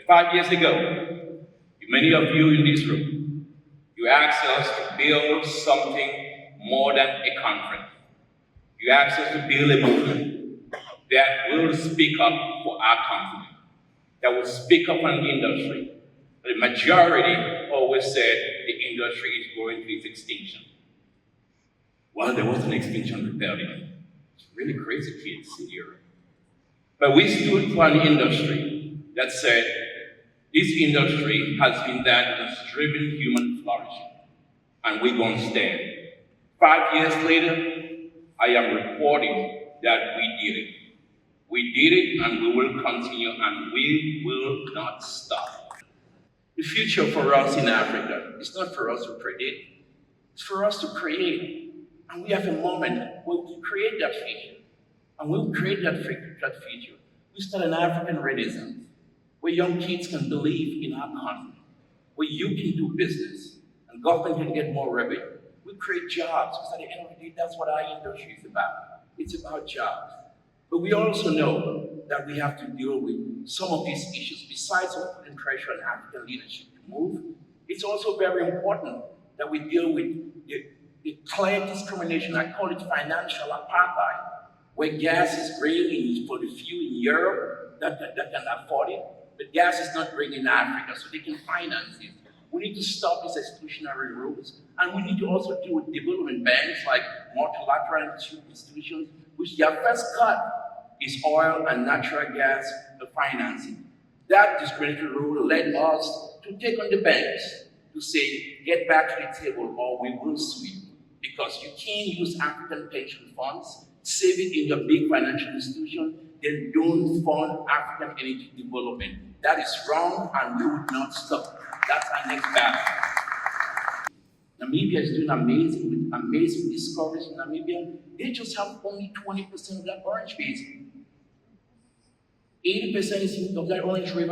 But 5 years ago, many of you in this room, you asked us to build something more than a conference. You asked us to build a movement that will speak up for our company, that will speak up on the industry. The majority always said the industry is going to its extinction. Well, there was an extinction rebellion. It's really crazy kids in Europe. But we stood for an industry that said this industry has been that that has driven human flourishing, and we're going to stand. 5 years later, I am reporting that we did it. We did it, and we will continue, and we will not stop. The future for us in Africa is not for us to predict, it's for us to create. And we have a moment where we create that future. And when we create that future, we start an African Renaissance, where young kids can believe in our country, where you can do business, and government can get more revenue. We create jobs, because at the end of the day, that's what our industry is about. It's about jobs. But we also know that we have to deal with some of these issues. Besides putting pressure on African leadership to move, it's also very important that we deal with the clear discrimination. I call it financial apartheid, where gas is bringing for the few in Europe that can afford it, but gas is not bringing in Africa, so they can finance it. We need to stop these exclusionary rules, and we need to also deal with development banks like multilateral institutions, which their first cut is oil and natural gas financing. That discriminatory rule led us to take on the banks to say, get back to the table or we will sue you. Because you can't use African pension funds, save it in your big financial institution, then don't fund African energy development. That is wrong, and we would not stop. That's our next battle. Namibia is doing amazing discoveries in Namibia. They just have only 20% of that orange basin. 80% of that orange river